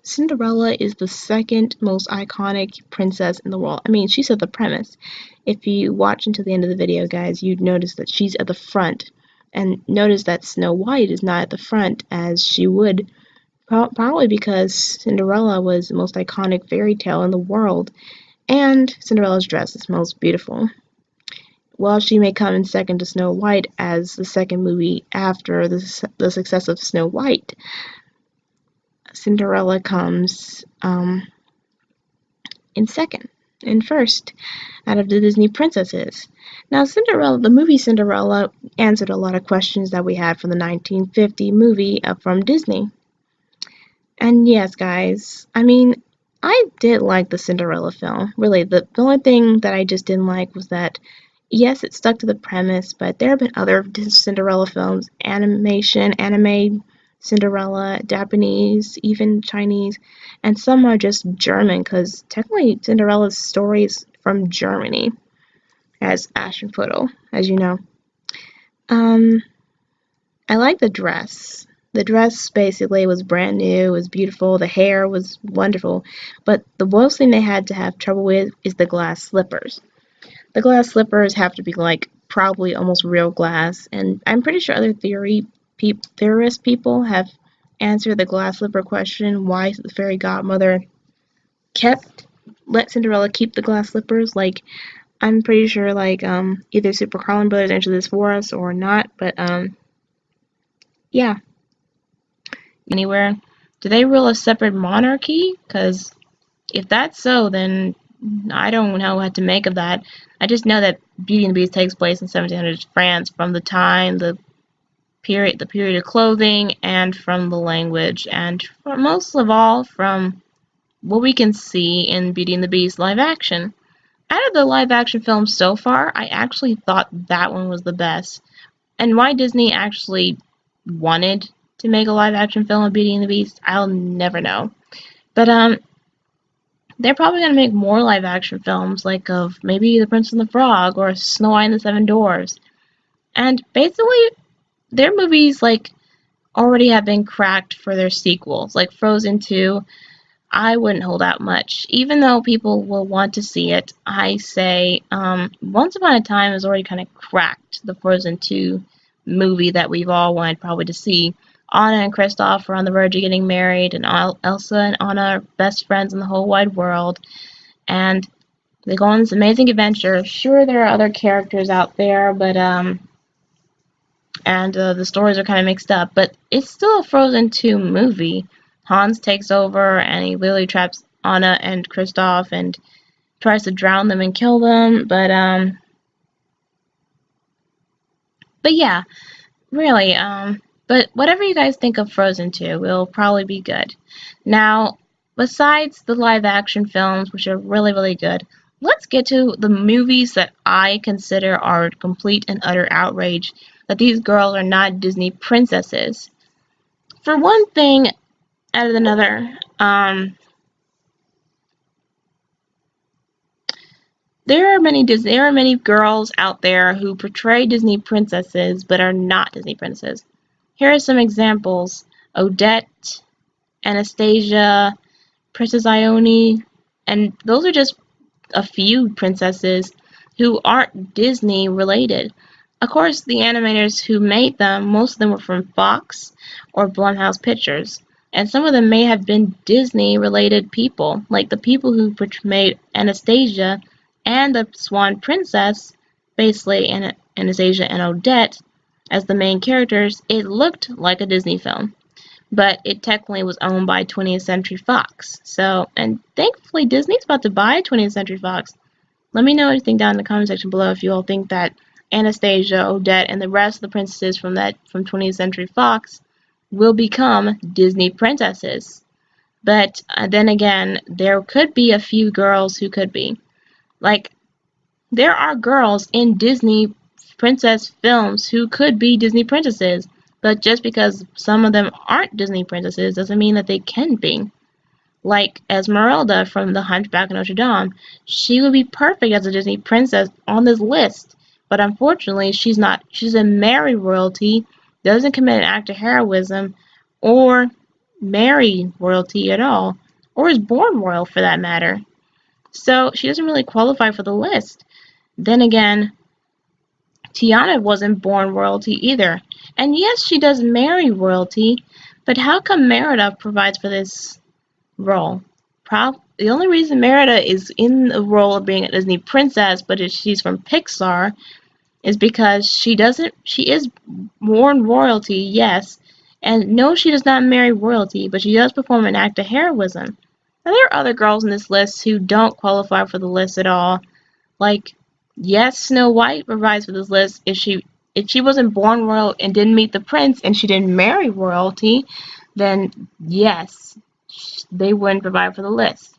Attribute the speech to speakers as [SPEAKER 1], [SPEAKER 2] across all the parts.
[SPEAKER 1] Cinderella is the second most iconic princess in the world. I mean, she set the premise. If you watch until the end of the video, guys, you'd notice that she's at the front. And notice that Snow White is not at the front as she would, probably because Cinderella was the most iconic fairy tale in the world. And Cinderella's dress is most beautiful. While she may come in second to Snow White as the second movie after the success of Snow White, Cinderella comes in second and first out of the Disney princesses. Now, Cinderella, the movie Cinderella, answered a lot of questions that we had from the 1950 movie from Disney. And yes, guys, I mean, I did like the Cinderella film. Really, the only thing that I just didn't like was that, yes, it stuck to the premise, but there have been other Cinderella films, anime Cinderella, Japanese, even Chinese, and some are just German, because technically Cinderella's story is from Germany, as Aschenputtel, as you know. I like the dress. The dress basically was brand new, was beautiful, the hair was wonderful, but the worst thing they had to have trouble with is the glass slippers. The glass slippers have to be like probably almost real glass, and I'm pretty sure other theorist people have answered the glass slipper question, why the fairy godmother let Cinderella keep the glass slippers. Like, I'm pretty sure like either Super Carlin Brothers answered this for us or not, but yeah. Anywhere. Do they rule a separate monarchy? Because if that's so, then I don't know what to make of that. I just know that Beauty and the Beast takes place in 1700s France from the time, the period of clothing, and from the language, and most of all from what we can see in Beauty and the Beast live action. Out of the live action films so far, I actually thought that one was the best. And why Disney actually wanted to make a live action film of Beauty and the Beast, I'll never know. But they're probably gonna make more live action films, like of maybe The Prince and the Frog or Snow White and the Seven Dwarfs. And basically, their movies like already have been cracked for their sequels, like Frozen 2. I wouldn't hold out much, even though people will want to see it. I say Once Upon a Time has already kind of cracked the Frozen 2 movie that we've all wanted probably to see. Anna and Kristoff are on the verge of getting married, and Elsa and Anna are best friends in the whole wide world, and they go on this amazing adventure. Sure, there are other characters out there, but the stories are kind of mixed up, but it's still a Frozen 2 movie. Hans takes over, and he literally traps Anna and Kristoff and tries to drown them and kill them, but yeah, really, but whatever you guys think of Frozen 2 will probably be good. Now, besides the live action films, which are really, really good, let's get to the movies that I consider are complete and utter outrage, that these girls are not Disney princesses. For one thing out of another, there are many girls out there who portray Disney princesses but are not Disney princesses. Here are some examples: Odette, Anastasia, Princess Ione, and those are just a few princesses who aren't Disney related. Of course, the animators who made them, most of them were from Fox or Blumhouse Pictures, and some of them may have been Disney related people, like the people who made Anastasia and the Swan Princess, basically Anastasia and Odette, as the main characters. It looked like a Disney film, but it technically was owned by 20th Century Fox. So, and thankfully Disney's about to buy 20th Century Fox. Let me know what you think down in the comment section below if you all think that Anastasia, Odette, and the rest of the princesses from 20th Century Fox will become Disney princesses. But then again, there could be a few girls who could be. Like, there are girls in Disney princess films who could be Disney princesses, but just because some of them aren't Disney princesses doesn't mean that they can be. Like Esmeralda from The Hunchback of Notre Dame, she would be perfect as a Disney princess on this list, but unfortunately she's not. She's a Mary royalty, doesn't commit an act of heroism, or marry royalty at all, or is born royal for that matter. So she doesn't really qualify for the list. Then again, Tiana wasn't born royalty either. And yes, she does marry royalty, but how come Merida provides for this role? The only reason Merida is in the role of being a Disney princess, but she's from Pixar, is because she is born royalty, yes, and no, she does not marry royalty, but she does perform an act of heroism. Now, there are other girls in this list who don't qualify for the list at all. Like, yes, Snow White provides for this list if she wasn't born royal and didn't meet the prince and she didn't marry royalty, then yes, they wouldn't provide for the list.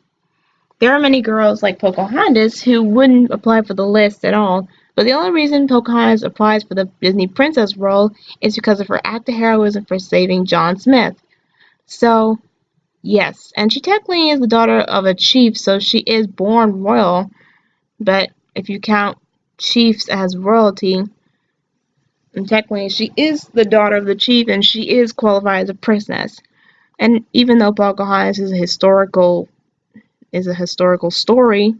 [SPEAKER 1] There are many girls like Pocahontas who wouldn't apply for the list at all, but the only reason Pocahontas applies for the Disney princess role is because of her act of heroism for saving John Smith. So, yes, and she technically is the daughter of a chief, so she is born royal, but if you count chiefs as royalty, and technically she is the daughter of the chief and she is qualified as a princess. And even though Pocahontas is a historical story,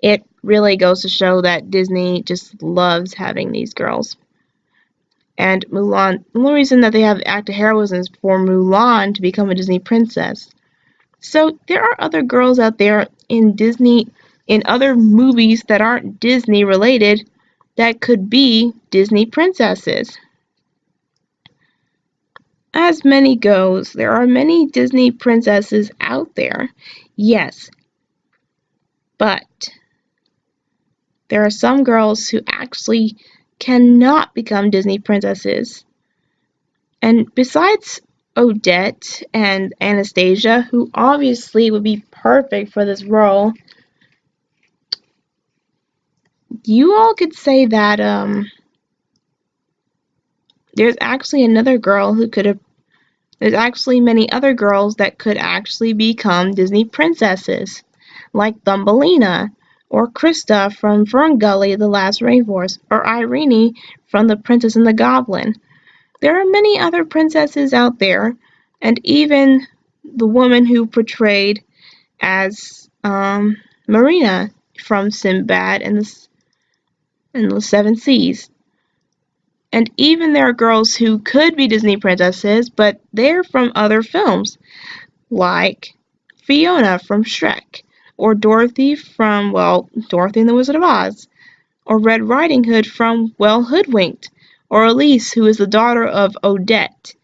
[SPEAKER 1] it really goes to show that Disney just loves having these girls. And Mulan, the only reason that they have act of heroism is for Mulan to become a Disney princess. So there are other girls out there in Disney, in other movies that aren't Disney related, that could be Disney princesses. As many goes, there are many Disney princesses out there, yes, but there are some girls who actually cannot become Disney princesses. And besides Odette and Anastasia, who obviously would be perfect for this role, you all could say that there's actually another girl who could have. There's actually many other girls that could actually become Disney princesses, like Thumbelina, or Krista from Ferngully, The Last Rainforest, or Irene from The Princess and the Goblin. There are many other princesses out there, and even the woman who portrayed as Marina from Sinbad and the Seven Seas. And even there are girls who could be Disney princesses, but they're from other films, like Fiona from Shrek, or Dorothy from, Dorothy and the Wizard of Oz, or Red Riding Hood from, Hoodwinked, or Elise, who is the daughter of Odette.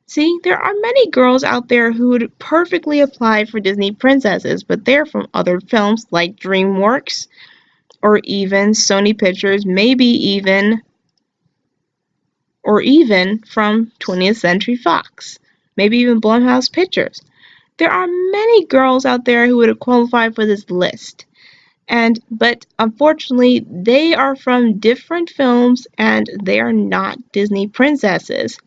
[SPEAKER 1] See, there are many girls out there who would perfectly apply for Disney princesses, but they're from other films like DreamWorks, or even Sony Pictures, maybe even from 20th Century Fox, maybe even Blumhouse Pictures. There are many girls out there who would qualify for this list. But unfortunately, they are from different films and they are not Disney princesses.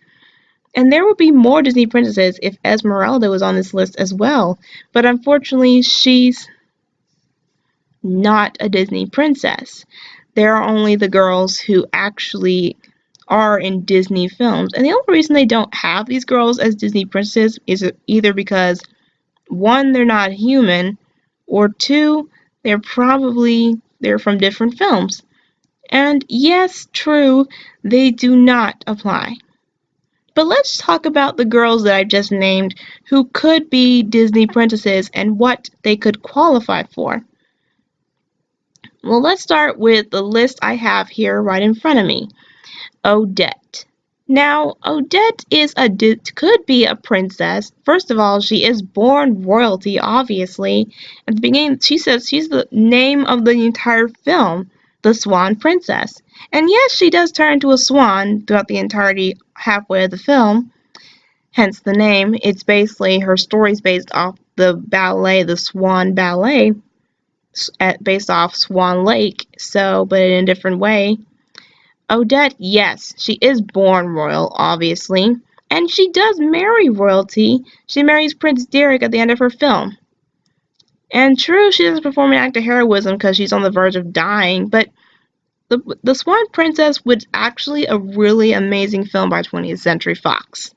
[SPEAKER 1] And there would be more Disney princesses if Esmeralda was on this list as well. But unfortunately, she's not a Disney princess. There are only the girls who actually are in Disney films. And the only reason they don't have these girls as Disney princesses is either because, one, they're not human, or two, they're from different films. And yes, true, they do not apply. But let's talk about the girls that I just named who could be Disney princesses and what they could qualify for. Well, let's start with the list I have here right in front of me. Odette. Now, Odette could be a princess. First of all, she is born royalty, obviously. At the beginning, she says she's the name of the entire film, the Swan Princess. And yes, she does turn into a swan throughout the entirety, halfway of the film, hence the name. It's basically, her story's based off the ballet, the Swan Ballet, based off Swan Lake, but in a different way. Odette, yes, she is born royal, obviously, and she does marry royalty. She marries Prince Derek at the end of her film. And true, she doesn't perform an act of heroism because she's on the verge of dying, but the Swan Princess was actually a really amazing film by 20th Century Fox.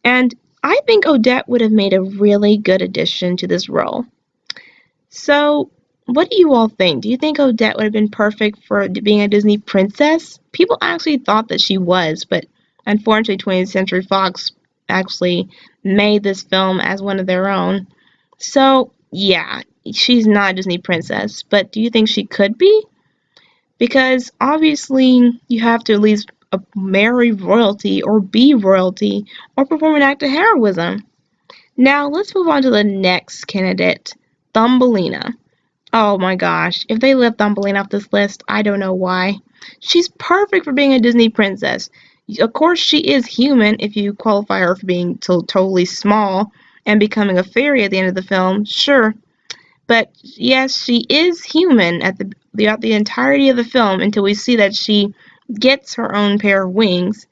[SPEAKER 1] And I think Odette would have made a really good addition to this role. So, what do you all think? Do you think Odette would have been perfect for being a Disney princess? People actually thought that she was, but unfortunately, 20th Century Fox actually made this film as one of their own. So, yeah, she's not a Disney princess, but do you think she could be? Because obviously, you have to at least marry royalty or be royalty or perform an act of heroism. Now, let's move on to the next candidate, Thumbelina. Oh my gosh, if they left Thumbelina off this list, I don't know why. She's perfect for being a Disney princess. Of course, she is human if you qualify her for being totally small and becoming a fairy at the end of the film, sure. But yes, she is human throughout the entirety of the film until we see that she gets her own pair of wings.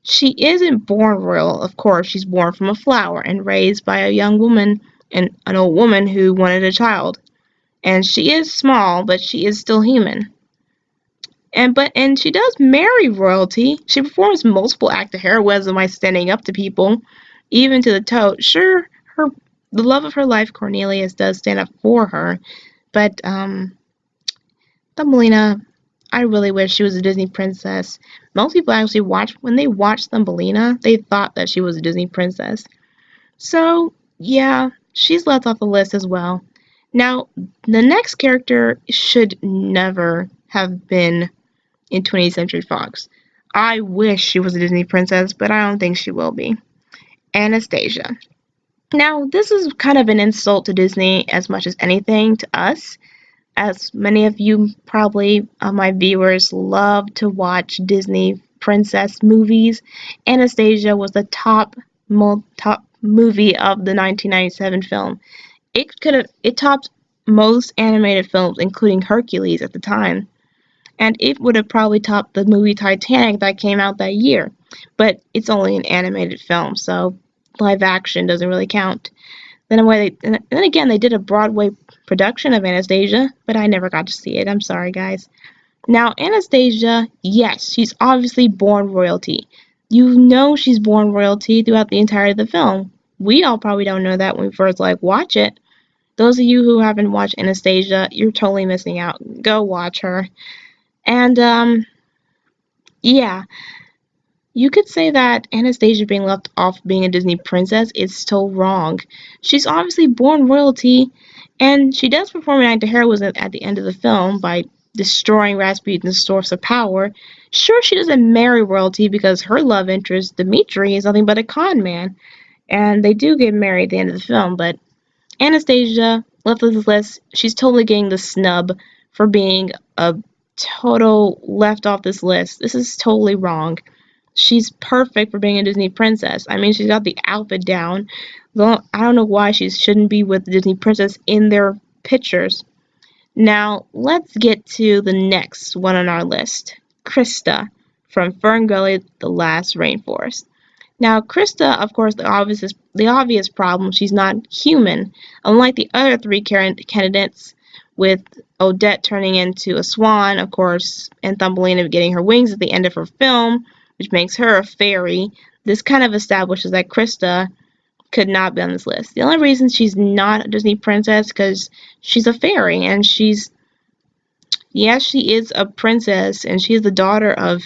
[SPEAKER 1] She isn't born royal, of course. She's born from a flower and raised by a young woman and an old woman who wanted a child. And she is small, but she is still human. And she does marry royalty. She performs multiple acts of heroism by standing up to people, even to the toad. Sure, the love of her life, Cornelius, does stand up for her, but Thumbelina, I really wish she was a Disney princess. Most people actually when they watched Thumbelina, they thought that she was a Disney princess. So, yeah, she's left off the list as well. Now, the next character should never have been in 20th Century Fox. I wish she was a Disney princess, but I don't think she will be. Anastasia. Now, this is kind of an insult to Disney as much as anything to us. As many of you probably, my viewers, love to watch Disney princess movies. Anastasia was the top movie of the 1997 film. It topped most animated films, including Hercules at the time, and it would have probably topped the movie Titanic that came out that year. But it's only an animated film, so live action doesn't really count. Then again, they did a Broadway production of Anastasia, but I never got to see it. I'm sorry, guys. Now, Anastasia, yes, she's obviously born royalty. You know she's born royalty throughout the entirety of the film. We all probably don't know that when we first watch it. Those of you who haven't watched Anastasia, you're totally missing out. Go watch her. And yeah, you could say that Anastasia being left off being a Disney princess is so wrong. She's obviously born royalty, and she does perform an act of heroism at the end of the film by destroying Rasputin's source of power. Sure, she doesn't marry royalty because her love interest, Dmitri, is nothing but a con man, and they do get married at the end of the film, but Anastasia, left of this list, she's totally getting the snub for being a total left off this list. This is totally wrong. She's perfect for being a Disney princess. I mean, she's got the outfit down. I don't know why she shouldn't be with the Disney princess in their pictures. Now, let's get to the next one on our list. Krista from Ferngully, The Last Rainforest. Now, Krista, of course, the obvious problem, she's not human. Unlike the other three candidates, with Odette turning into a swan, of course, and Thumbelina getting her wings at the end of her film, which makes her a fairy, this kind of establishes that Krista could not be on this list. The only reason she's not a Disney princess because she's a fairy, and yes, she is a princess, and she is the daughter of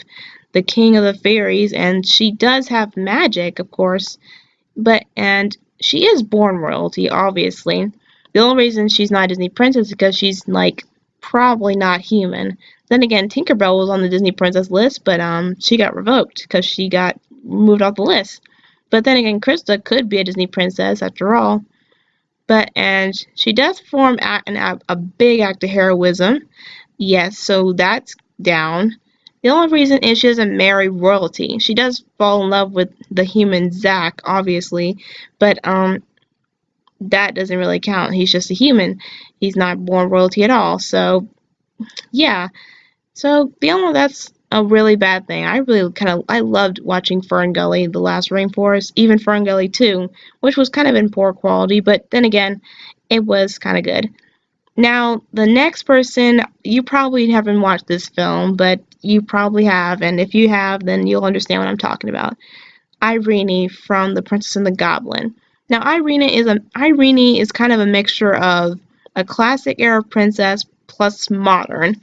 [SPEAKER 1] the king of the fairies, and she does have magic, of course, and she is born royalty, obviously. The only reason she's not a Disney princess is because she's, probably not human. Then again, Tinkerbell was on the Disney princess list, but she got revoked because she got moved off the list. But then again, Krista could be a Disney princess after all. And she does perform a big act of heroism. Yes, so that's down. The only reason is she doesn't marry royalty. She does fall in love with the human Zack, obviously, but that doesn't really count. He's just a human. He's not born royalty at all. So, yeah. So, that's a really bad thing. I loved watching Ferngully, The Last Rainforest, even Ferngully 2, which was kind of in poor quality, but then again, it was kind of good. Now, the next person, you probably haven't watched this film, but you probably have, and if you have, then you'll understand what I'm talking about. Irene from The Princess and the Goblin. Now, Irene is kind of a mixture of a classic era princess plus modern.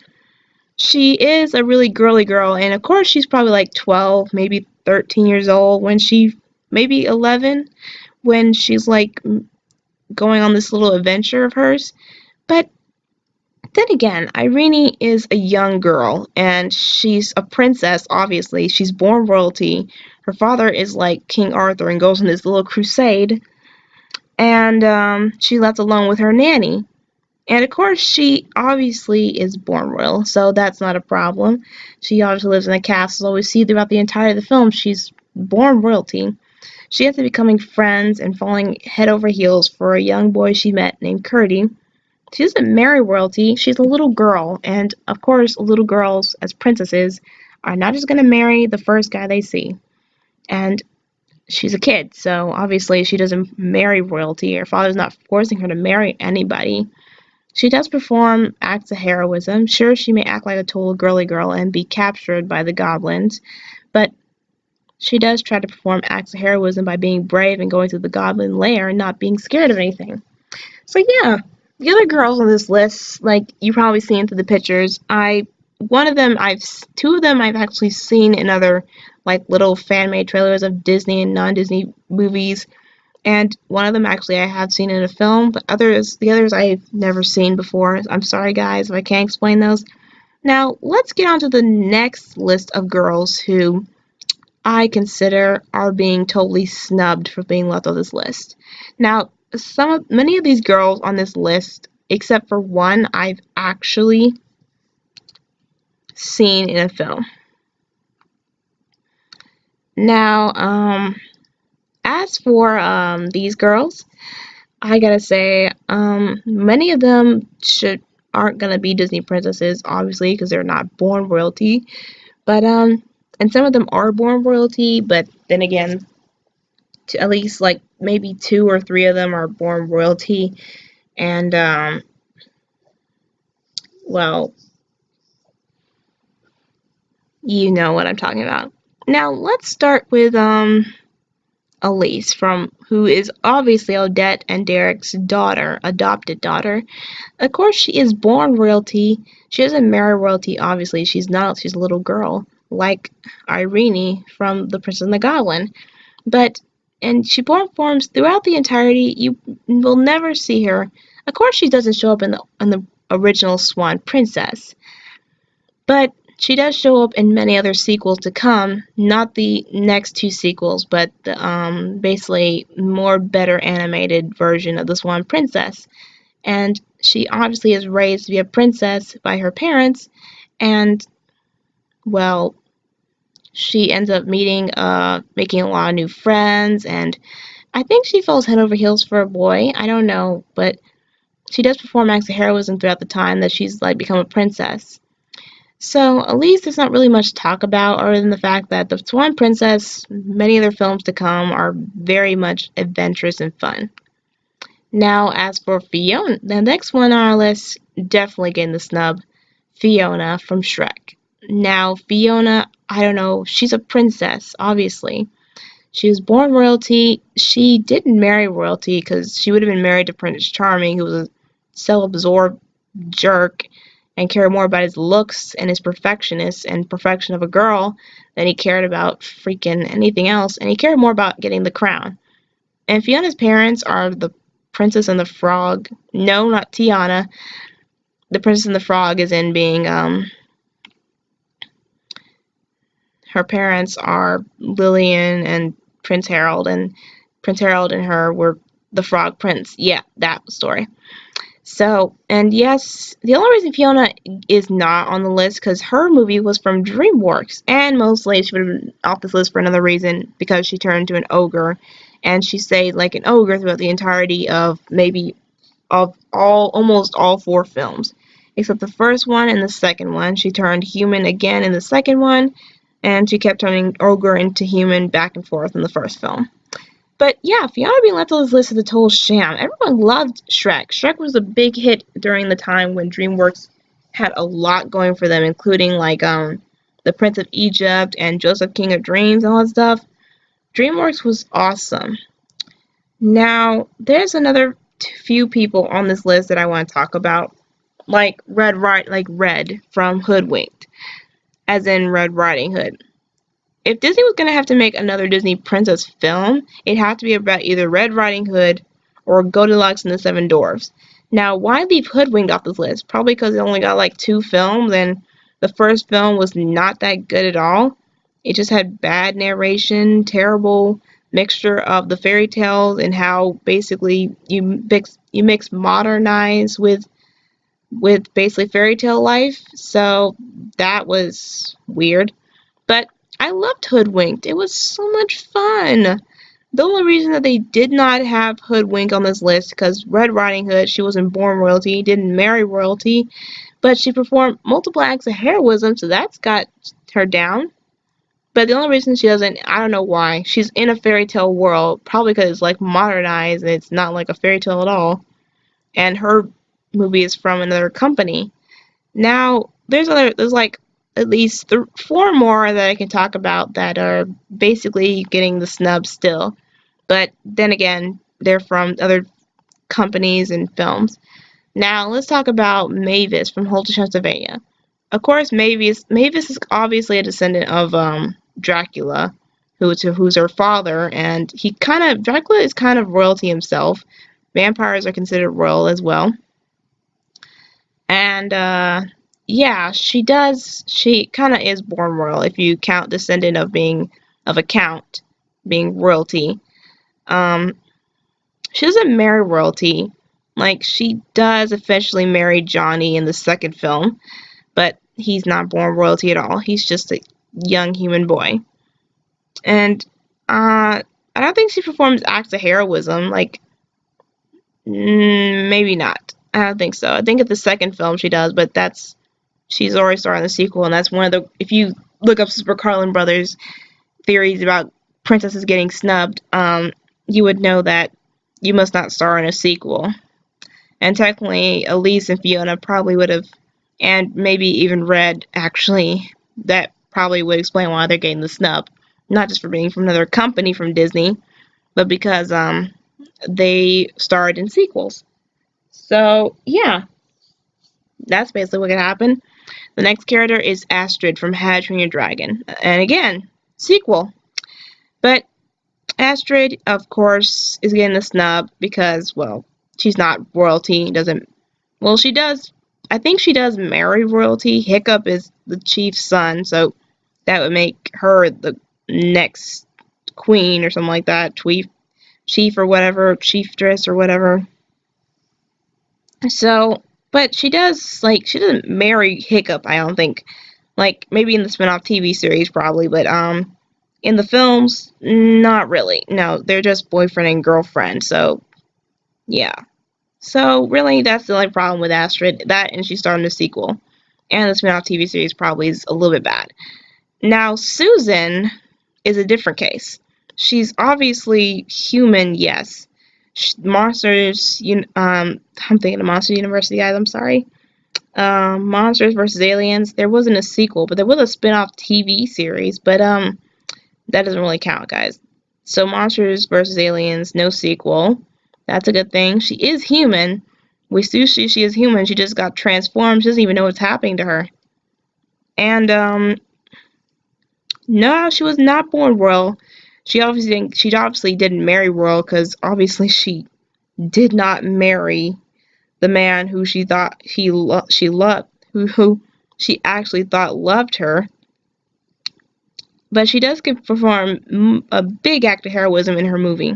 [SPEAKER 1] She is a really girly girl, and of course, she's probably like 12, maybe 13 years old when maybe 11, when she's like going on this little adventure of hers. But then again, Irene is a young girl, and she's a princess, obviously. She's born royalty. Her father is like King Arthur and goes on this little crusade, and she's left alone with her nanny. And of course, she obviously is born royal, so that's not a problem. She obviously lives in a castle, so we see throughout the entirety of the film she's born royalty. She ends up becoming friends and falling head over heels for a young boy she met named Curdy. She doesn't marry royalty, she's a little girl, and of course, little girls, as princesses, are not just going to marry the first guy they see. And she's a kid, so obviously she doesn't marry royalty. Her father's not forcing her to marry anybody. She does perform acts of heroism. Sure, she may act like a total girly girl and be captured by the goblins, but she does try to perform acts of heroism by being brave and going to the goblin lair and not being scared of anything. So yeah, the other girls on this list, like you probably seen through the pictures, two of them I've actually seen in other like little fan-made trailers of Disney and non-Disney movies, and one of them actually I have seen in a film, but the others I've never seen before. I'm sorry guys if I can't explain those. Now let's get on to the next list of girls who I consider are being totally snubbed for being left on this list. Now, many of these girls on this list, except for one, I've actually seen in a film. Now, as for these girls, I gotta say, many of them aren't gonna be Disney princesses, obviously, because they're not born royalty. But and some of them are born royalty, but then again, at least like maybe 2 or 3 of them are born royalty, and well, you know what I'm talking about. Now let's start with Elise, who is obviously Odette and Derek's adopted daughter. Of course, she is born royalty. She doesn't marry royalty, obviously. She's a little girl, like Irene from The Princess and the Goblin. And she performs throughout the entirety. You will never see her. Of course, she doesn't show up in the original Swan Princess, but she does show up in many other sequels to come. Not the next 2 sequels, but the basically more better animated version of the Swan Princess. And she obviously is raised to be a princess by her parents, and well, she ends up making a lot of new friends, and I think she falls head over heels for a boy. I don't know, but she does perform acts of heroism throughout the time that she's like become a princess. So at least there's not really much to talk about other than the fact that the Swan Princess, many other films to come, are very much adventurous and fun. Now, as for Fiona, the next one on our list, definitely getting the snub, Fiona from Shrek. Now, Fiona, I don't know, she's a princess, obviously. She was born royalty. She didn't marry royalty because she would have been married to Prince Charming, who was a self-absorbed jerk and cared more about his looks and his perfectionist and perfection of a girl than he cared about freaking anything else, and he cared more about getting the crown. And Fiona's parents are the Princess and the Frog. No, not Tiana. The Princess and the Frog is in being, her parents are Lillian and Prince Harold and her were the Frog Prince. Yeah, that story. So, and yes, the only reason Fiona is not on the list because her movie was from DreamWorks, and mostly she would have been off this list for another reason because she turned into an ogre, and she stayed like an ogre throughout the entirety of almost all 4 films, except the first one and the second one. She turned human again in the second one, and she kept turning ogre into human back and forth in the first film. But yeah, Fiona being left on this list is a total sham. Everyone loved Shrek. Shrek was a big hit during the time when DreamWorks had a lot going for them, including like The Prince of Egypt and Joseph King of Dreams and all that stuff. DreamWorks was awesome. Now, there's another few people on this list that I want to talk about, like Red from Hoodwinked, as in Red Riding Hood. If Disney was going to have to make another Disney princess film, it'd have to be about either Red Riding Hood or Goldilocks and the Seven Dwarfs. Now, why leave Hoodwinked off this list? Probably because it only got like 2 films, and the first film was not that good at all. It just had bad narration, terrible mixture of the fairy tales, and how basically you mix modernize with basically fairy tale life. So that was weird. But I loved Hoodwinked. It was so much fun. The only reason that they did not have Hoodwink on this list, because Red Riding Hood, she wasn't born royalty, didn't marry royalty, but she performed multiple acts of heroism, so that's got her down. But the only reason she doesn't, I don't know why. She's in a fairy tale world, probably because it's like modernized and it's not like a fairy tale at all. And her movie is from another company. Now, there's like at least 4 more that I can talk about that are basically getting the snub still. But then again, they're from other companies and films. Now, let's talk about Mavis from Hotel Transylvania. Of course, Mavis is obviously a descendant of Dracula, who's her father, and Dracula is kind of royalty himself. Vampires are considered royal as well. And yeah, she kind of is born royal if you count descendant of a count being royalty. She doesn't marry royalty. Like, she does officially marry Johnny in the second film, but he's not born royalty at all. He's just a young human boy. And I don't think she performs acts of heroism. Like, maybe not. I don't think so. I think at the second film she does, but she's already starring the sequel, and that's one of the, if you look up Super Carlin Brothers theories about princesses getting snubbed, you would know that you must not star in a sequel. And technically, Elise and Fiona probably would have, and maybe even Red, actually, that probably would explain why they're getting the snub. Not just for being from another company from Disney, but because they starred in sequels. So, yeah, that's basically what could happen. The next character is Astrid from How to Train Your Dragon. And again, sequel. But Astrid, of course, is getting the snub because, well, she's not royalty. She does. I think she does marry royalty. Hiccup is the chief's son, so that would make her the next queen or something like that. Chief or whatever, chieftress or whatever. So, but she doesn't marry Hiccup, I don't think. Like, maybe in the spin-off TV series, probably, but, in the films, not really. No, they're just boyfriend and girlfriend, so, yeah. So, really, that's the only problem with Astrid. That, and she's starting a sequel. And the spin-off TV series probably is a little bit bad. Now, Susan is a different case. She's obviously human, yes. Monsters, I'm thinking of Monster University, guys, I'm sorry. Monsters vs. Aliens, there wasn't a sequel, but there was a spin-off TV series, but that doesn't really count, guys. So Monsters vs. Aliens, no sequel. That's a good thing. She is human. We see she is human. She just got transformed. She doesn't even know what's happening to her. And no, she was not born royal. She obviously didn't marry royal, because obviously she did not marry the man who she thought she loved, who she actually thought loved her. But she does perform a big act of heroism in her movie.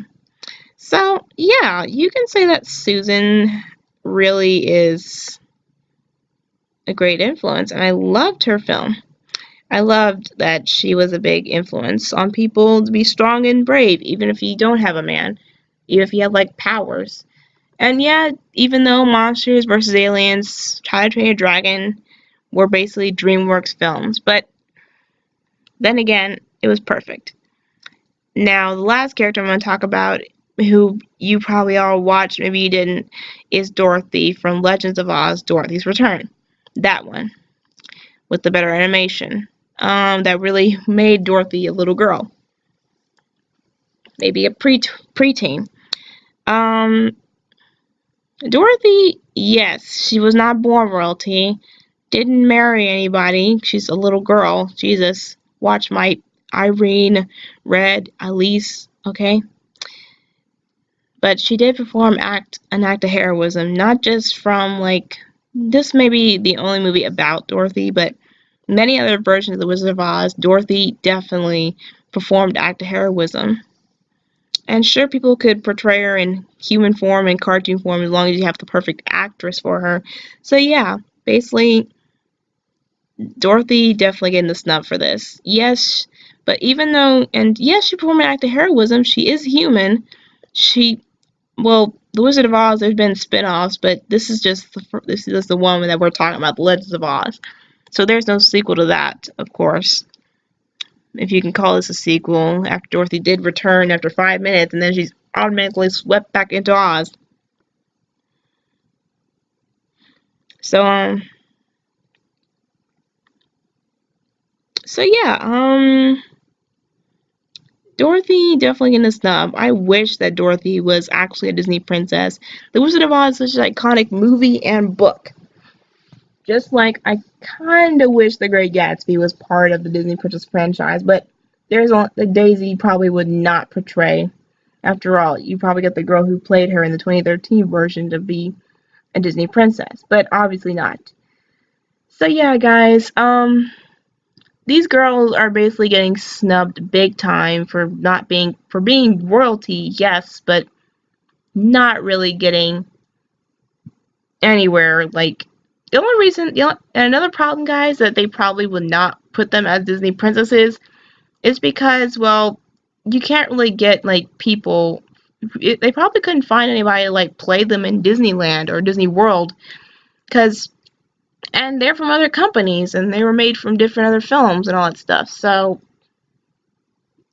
[SPEAKER 1] So, yeah, you can say that Susan really is a great influence, and I loved her film. I loved that she was a big influence on people to be strong and brave, even if you don't have a man, even if you have, like, powers. And yeah, even though Monsters vs. Aliens, How to Train Your Dragon were basically DreamWorks films, but then again, it was perfect. Now, the last character I'm going to talk about, who you probably all watched, maybe you didn't, is Dorothy from Legends of Oz, Dorothy's Return. That one, with the better animation. That really made Dorothy a little girl. maybe a preteen. Dorothy, yes, she was not born royalty. Didn't marry anybody. She's a little girl. Jesus, watch my Irene, Red, Elise, okay? But she did perform an act of heroism, not just from like this may be the only movie about Dorothy, but many other versions of The Wizard of Oz, Dorothy definitely performed act of heroism. And sure, people could portray her in human form and cartoon form as long as you have the perfect actress for her. So yeah, basically, Dorothy definitely getting the snub for this. Yes, but even though, and yes, she performed an act of heroism, she is human. Well, The Wizard of Oz, there's been spin-offs, but this is just the one that we're talking about, The Legends of Oz. So there's no sequel to that, of course. If you can call this a sequel, after Dorothy did return after 5 minutes, and then she's automatically swept back into Oz. So, yeah, Dorothy definitely getting a snub. I wish that Dorothy was actually a Disney princess. The Wizard of Oz is such an iconic movie and book. Just like I kind of wish The Great Gatsby was part of the Disney Princess franchise, but the Daisy probably would not portray. After all, you probably get the girl who played her in the 2013 version to be a Disney princess, but obviously not. So yeah, guys, these girls are basically getting snubbed big time for being royalty, yes, but not really getting anywhere. Like the only reason, and another problem, guys, that they probably would not put them as Disney princesses is because, well, you can't really get like people. They probably couldn't find anybody to like play them in Disneyland or Disney World, and they're from other companies and they were made from different other films and all that stuff. So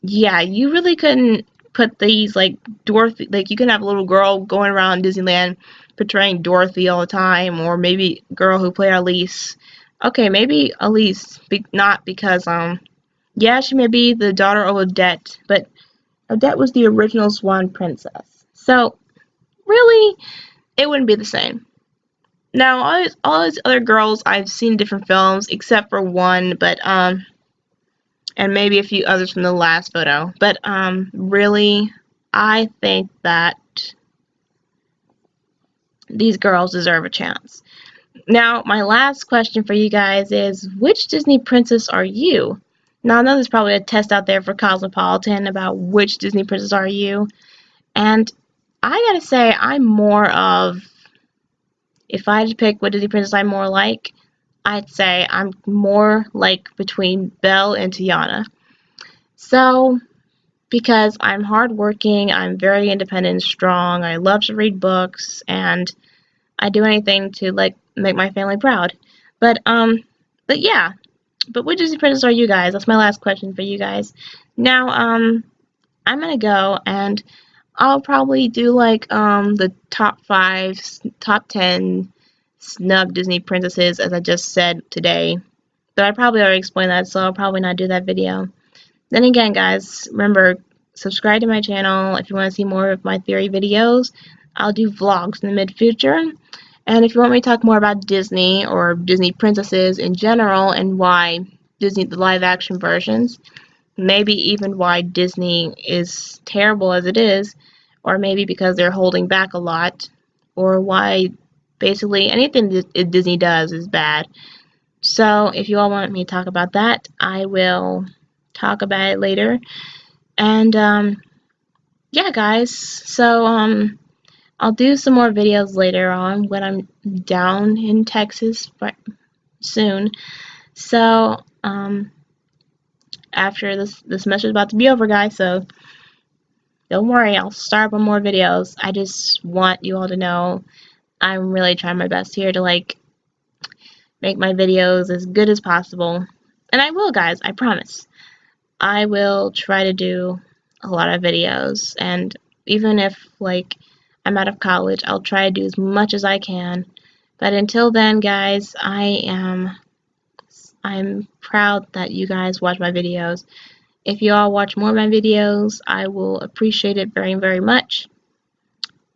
[SPEAKER 1] yeah, you really couldn't put these like Dorothy, like you can have a little girl going around Disneyland portraying Dorothy all the time, or maybe a girl who played Elise. Okay, maybe Elise, not because yeah, she may be the daughter of Odette, but Odette was the original Swan Princess. So really, it wouldn't be the same. Now, all these other girls, I've seen different films, except for one, but and maybe a few others from the last photo. But really, I think that these girls deserve a chance. Now, my last question for you guys is, which Disney princess are you? Now, I know there's probably a test out there for Cosmopolitan about which Disney princess are you, and I gotta say, I'm more of, if I had to pick what Disney princess I'm more like, I'd say I'm more like between Belle and Tiana. So, because I'm hardworking, I'm very independent and strong, I love to read books, and I do anything to like make my family proud. But yeah. But which Disney princess are you guys? That's my last question for you guys. Now, I'm gonna go and I'll probably do like the top 5, top 10 snub Disney princesses as I just said today. But I probably already explained that, so I'll probably not do that video. Then again, guys, remember, subscribe to my channel if you want to see more of my theory videos. I'll do vlogs in the mid-future. And if you want me to talk more about Disney or Disney princesses in general and why Disney, the live-action versions, maybe even why Disney is terrible as it is, or maybe because they're holding back a lot, or why basically anything that Disney does is bad. So if you all want me to talk about that, I will talk about it later. And yeah, guys, so I'll do some more videos later on when I'm down in Texas soon. So after this semester is about to be over, guys, so don't worry, I'll start on more videos. I just want you all to know I'm really trying my best here to like make my videos as good as possible. And I will, guys, I promise. I will try to do a lot of videos, and even if like I'm out of college, I'll try to do as much as I can. But until then, guys, I'm proud that you guys watch my videos. If you all watch more of my videos, I will appreciate it very, very much.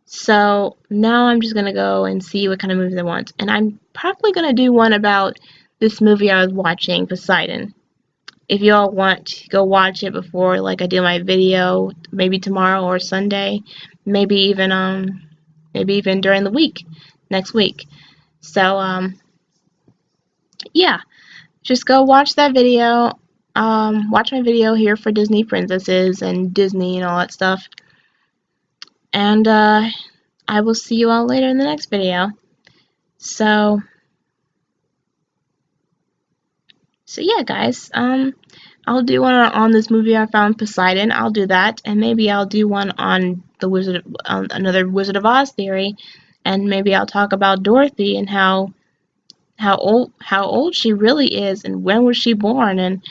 [SPEAKER 1] So now I'm just going to go and see what kind of movies I want. And I'm probably going to do one about this movie I was watching, Poseidon. If you all want, go watch it before like I do my video, maybe tomorrow or Sunday, maybe even during the week, next week. So yeah, just go watch that video. Watch my video here for Disney princesses and Disney and all that stuff. And I will see you all later in the next video. So yeah, guys. I'll do one on this movie I found, Poseidon. I'll do that, and maybe I'll do one on the another Wizard of Oz theory, and maybe I'll talk about Dorothy and how old she really is, and when was she born, and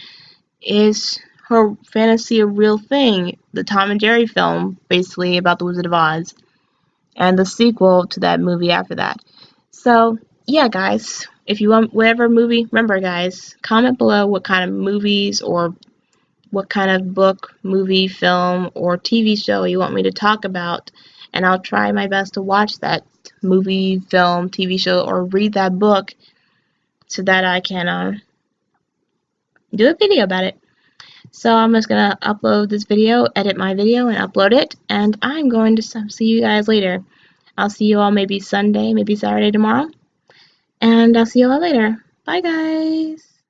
[SPEAKER 1] is her fantasy a real thing? The Tom and Jerry film, basically about the Wizard of Oz, and the sequel to that movie after that. So yeah, guys. If you want whatever movie, remember guys, comment below what kind of movies or what kind of book, movie, film, or TV show you want me to talk about, and I'll try my best to watch that movie, film, TV show, or read that book so that I can do a video about it. So I'm just going to upload this video, edit my video, and upload it, and I'm going to see you guys later. I'll see you all maybe Sunday, maybe Saturday tomorrow. And I'll see you all later. Bye, guys.